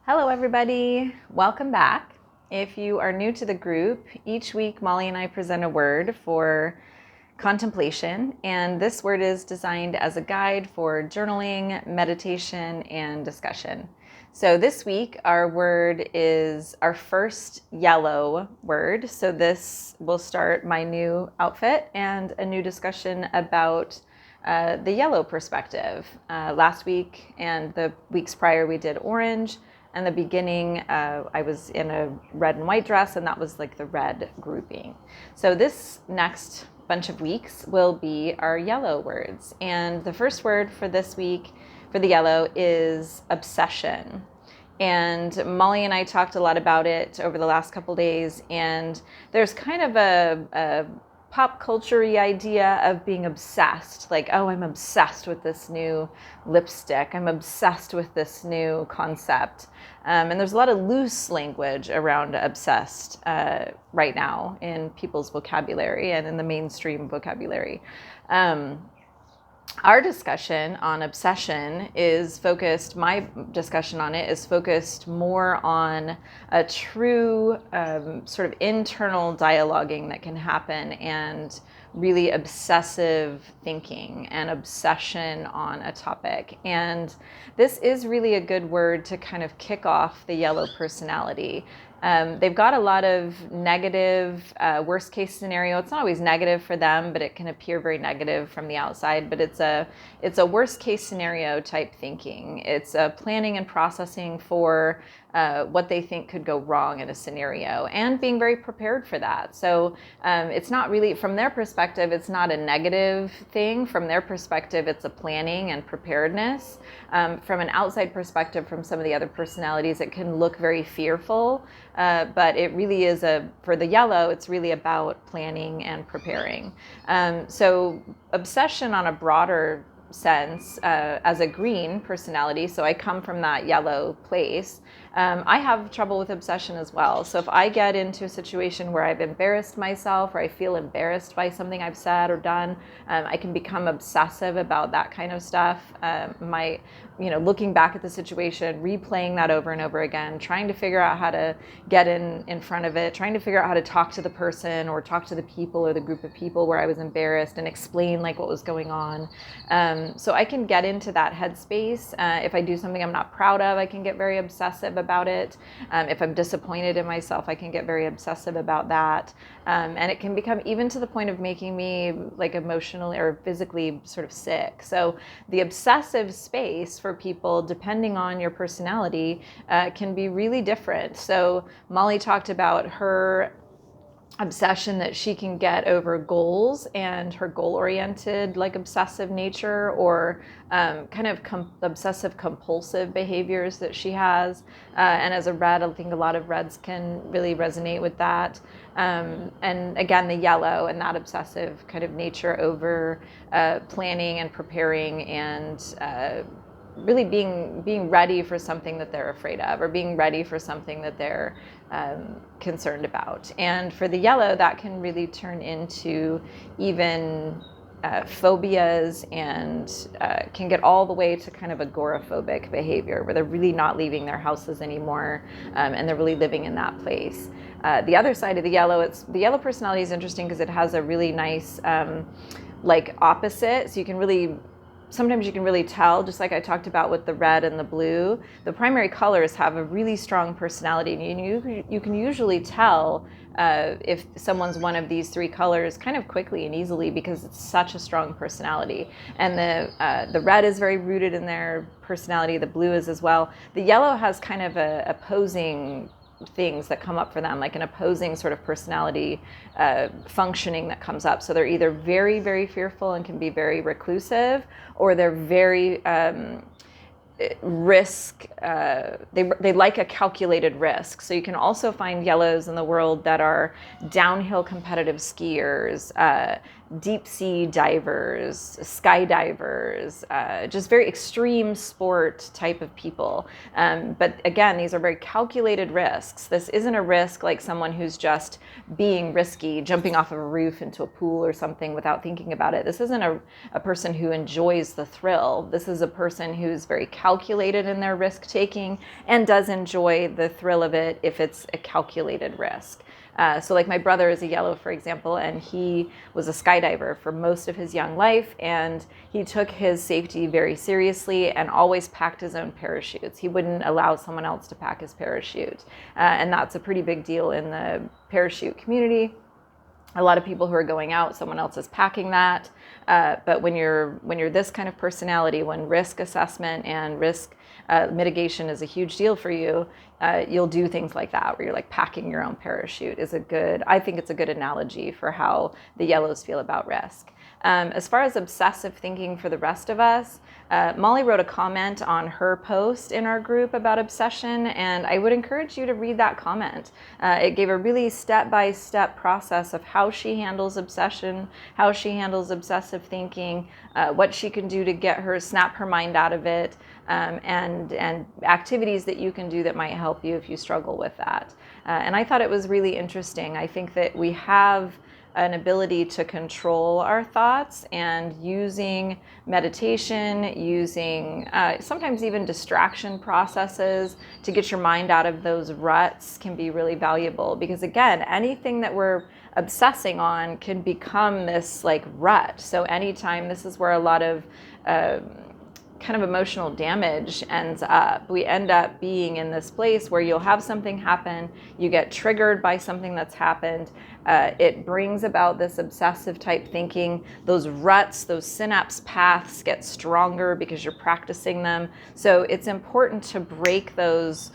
Hello, everybody. Welcome back. If you are new to the group, each week Molly and I present a word for contemplation, and this word is designed as a guide for journaling, meditation, and discussion. So this week our word is our first yellow word. So this will start my new outfit and a new discussion about the yellow perspective. Last week and the weeks prior we did orange. And the beginning, I was in a red and white dress, and that was like the red grouping. So this next bunch of weeks will be our yellow words. And the first word for this week for the yellow is obsession. And Molly and I talked a lot about it over the last couple days, and there's kind of a pop culture-y idea of being obsessed, like, oh, I'm obsessed with this new lipstick, I'm obsessed with this new concept. And there's a lot of loose language around obsessed right now in people's vocabulary and in the mainstream vocabulary. Our discussion on obsession is focused, my discussion on it is focused more on a true sort of internal dialoguing that can happen and really obsessive thinking and obsession on a topic. And this is really a good word to kind of kick off the yellow personality. They've got a lot of negative, worst case scenario. It's not always negative for them, but it can appear very negative from the outside. But it's a worst case scenario type thinking. It's planning and processing for what they think could go wrong in a scenario and being very prepared for that. So it's not really, from their perspective, it's not a negative thing. From their perspective, it's a planning and preparedness. From an outside perspective, from some of the other personalities, it can look very fearful. But it really is for the yellow, it's really about planning and preparing. So obsession on a broader sense, as a green personality, so I come from that yellow place, I have trouble with obsession as well. So if I get into a situation where I've embarrassed myself or I feel embarrassed by something I've said or done, I can become obsessive about that kind of stuff. Looking back at the situation, replaying that over and over again, trying to figure out how to get in front of it, trying to figure out how to talk to the person or talk to the people or the group of people where I was embarrassed and explain like what was going on. So I can get into that headspace. If I do something I'm not proud of, I can get very obsessive about it. If I'm disappointed in myself, I can get very obsessive about that. And it can become even to the point of making me like emotionally or physically sort of sick. So the obsessive space for people, depending on your personality, can be really different. So Molly talked about her obsession that she can get over goals and her goal-oriented, like obsessive nature, or kind of obsessive compulsive behaviors that she has. And as a red, I think a lot of reds can really resonate with that. And again, the yellow and that obsessive kind of nature over planning and preparing and really being ready for something that they're afraid of or being ready for something that they're concerned about. And for the yellow, that can really turn into even phobias and can get all the way to kind of agoraphobic behavior where they're really not leaving their houses anymore, and they're really living in that place. The other side of the yellow, the yellow personality is interesting because it has a really nice like opposite. So sometimes you can really tell, just like I talked about with the red and the blue, the primary colors have a really strong personality. And you can usually tell if someone's one of these three colors kind of quickly and easily because it's such a strong personality. And the red is very rooted in their personality. The blue is as well. The yellow has kind of a opposing things that come up for them, like an opposing sort of personality functioning that comes up. So they're either very, very fearful and can be very reclusive, or they're very risk, they like a calculated risk. So you can also find yellows in the world that are downhill competitive skiers, deep sea divers, skydivers, just very extreme sport type of people. But again, these are very calculated risks. This isn't a risk like someone who's just being risky, jumping off of a roof into a pool or something without thinking about it. This isn't a person who enjoys the thrill. This is a person who's very calculated in their risk taking and does enjoy the thrill of it if it's a calculated risk. So like my brother is a yellow, for example, and he was a skydiver for most of his young life, and he took his safety very seriously and always packed his own parachutes. He wouldn't allow someone else to pack his parachute. And that's a pretty big deal in the parachute community. A lot of people who are going out, someone else is packing that. But when you're this kind of personality, when risk assessment and risk mitigation is a huge deal for you, you'll do things like that, where you're like packing your own parachute I think it's a good analogy for how the yellows feel about risk. As far as obsessive thinking for the rest of us, Molly wrote a comment on her post in our group about obsession, and I would encourage you to read that comment. It gave a really step-by-step process of how she handles obsession, how she handles obsessive thinking, what she can do to snap her mind out of it, and activities that you can do that might help you if you struggle with that. And I thought it was really interesting. I think that we have an ability to control our thoughts, and using meditation, using sometimes even distraction processes to get your mind out of those ruts can be really valuable, because again, anything that we're obsessing on can become this like rut. So anytime, this is where a lot of kind of emotional damage ends up. We end up being in this place where you'll have something happen, you get triggered by something that's happened, it brings about this obsessive type thinking. Those ruts, those synapse paths get stronger because you're practicing them. So it's important to break those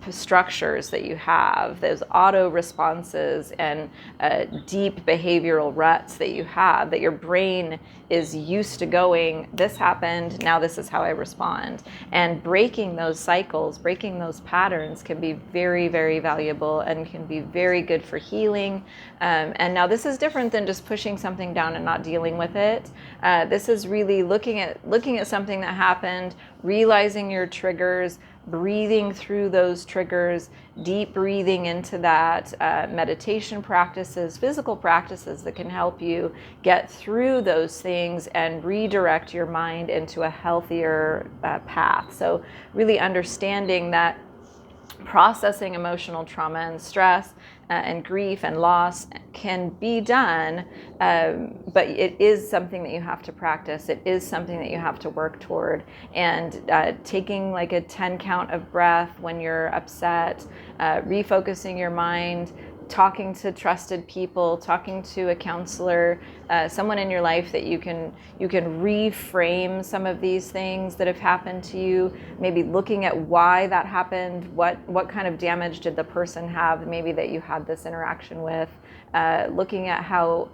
structures that you have, those auto responses and deep behavioral ruts that you have, that your brain is used to going, this happened, now this is how I respond. And breaking those cycles, breaking those patterns can be very, very valuable and can be very good for healing. And now this is different than just pushing something down and not dealing with it. This is really looking at something that happened, realizing your triggers, breathing through those triggers, deep breathing into that, meditation practices, physical practices that can help you get through those things and redirect your mind into a healthier path. So really understanding that processing emotional trauma and stress and grief and loss can be done, but it is something that you have to practice. It is something that you have to work toward. And taking like a 10 count of breath when you're upset, refocusing your mind, talking to trusted people, talking to a counselor, someone in your life that you can reframe some of these things that have happened to you, maybe looking at why that happened, what kind of damage did the person have maybe that you had this interaction with, looking at how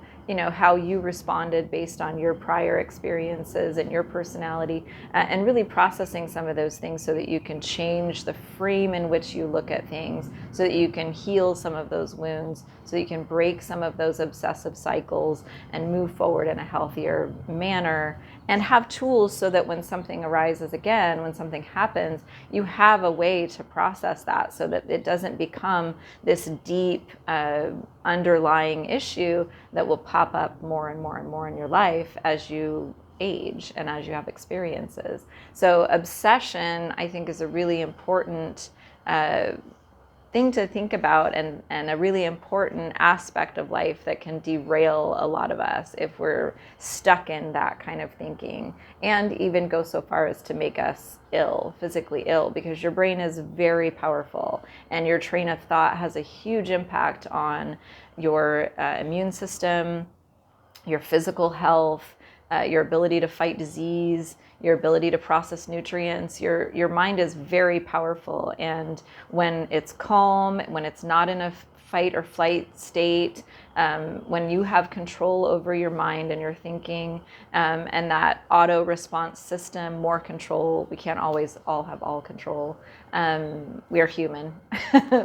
you responded based on your prior experiences and your personality, and really processing some of those things so that you can change the frame in which you look at things, so that you can heal some of those wounds, so you can break some of those obsessive cycles and move forward in a healthier manner, and have tools so that when something arises again, when something happens, you have a way to process that so that it doesn't become this deep underlying issue that will pop up more and more and more in your life as you age and as you have experiences. So obsession, I think, is a really important thing to think about, and a really important aspect of life that can derail a lot of us if we're stuck in that kind of thinking, and even go so far as to make us ill, physically ill, because your brain is very powerful and your train of thought has a huge impact on your immune system, your physical health, your ability to fight disease, your ability to process nutrients. Your mind is very powerful, and when it's calm, when it's not in a fight or flight state, when you have control over your mind and your thinking, and that auto response system, more control. We can't always all have all control. We are human.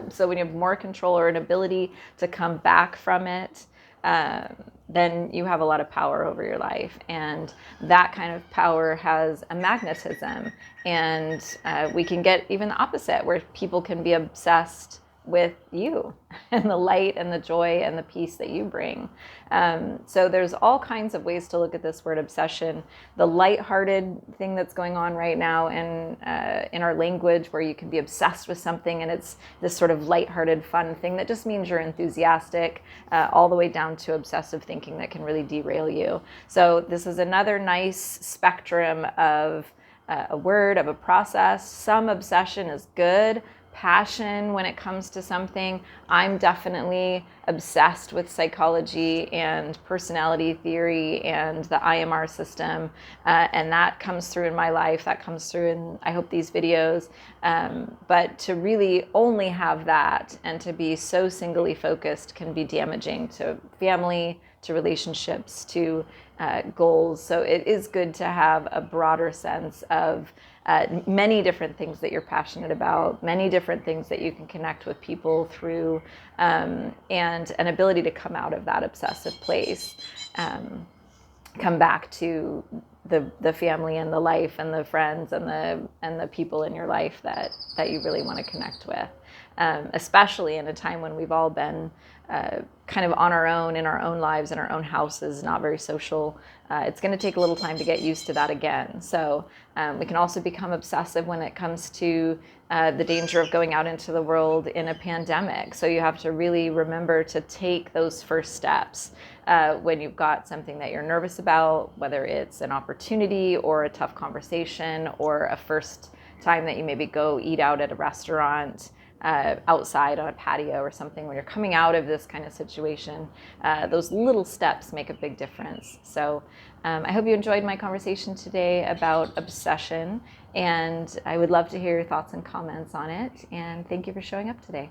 So when you have more control or an ability to come back from it, then you have a lot of power over your life. And that kind of power has a magnetism. And we can get even the opposite, where people can be obsessed with you and the light and the joy and the peace that you bring. So there's all kinds of ways to look at this word obsession. The lighthearted thing that's going on right now in our language, where you can be obsessed with something and it's this sort of lighthearted, fun thing that just means you're enthusiastic, all the way down to obsessive thinking that can really derail you. So this is another nice spectrum of a word, of a process. Some obsession is good. Passion when it comes to something. I'm definitely obsessed with psychology and personality theory and the IMR system, and that comes through in my life. That comes through in, I hope, these videos. But to really only have that and to be so singly focused can be damaging to family, to relationships, to goals. So it is good to have a broader sense of many different things that you're passionate about, many different things that you can connect with people through, and an ability to come out of that obsessive place, come back to the family and the life and the friends and the people in your life that you really want to connect with, especially in a time when we've all been kind of on our own, in our own lives, in our own houses, not very social. It's going to take a little time to get used to that again. So we can also become obsessive when it comes to the danger of going out into the world in a pandemic. So you have to really remember to take those first steps when you've got something that you're nervous about, whether it's an opportunity or a tough conversation or a first time that you maybe go eat out at a restaurant, outside on a patio or something. When you're coming out of this kind of situation, those little steps make a big difference. So I hope you enjoyed my conversation today about obsession, and I would love to hear your thoughts and comments on it. And thank you for showing up today.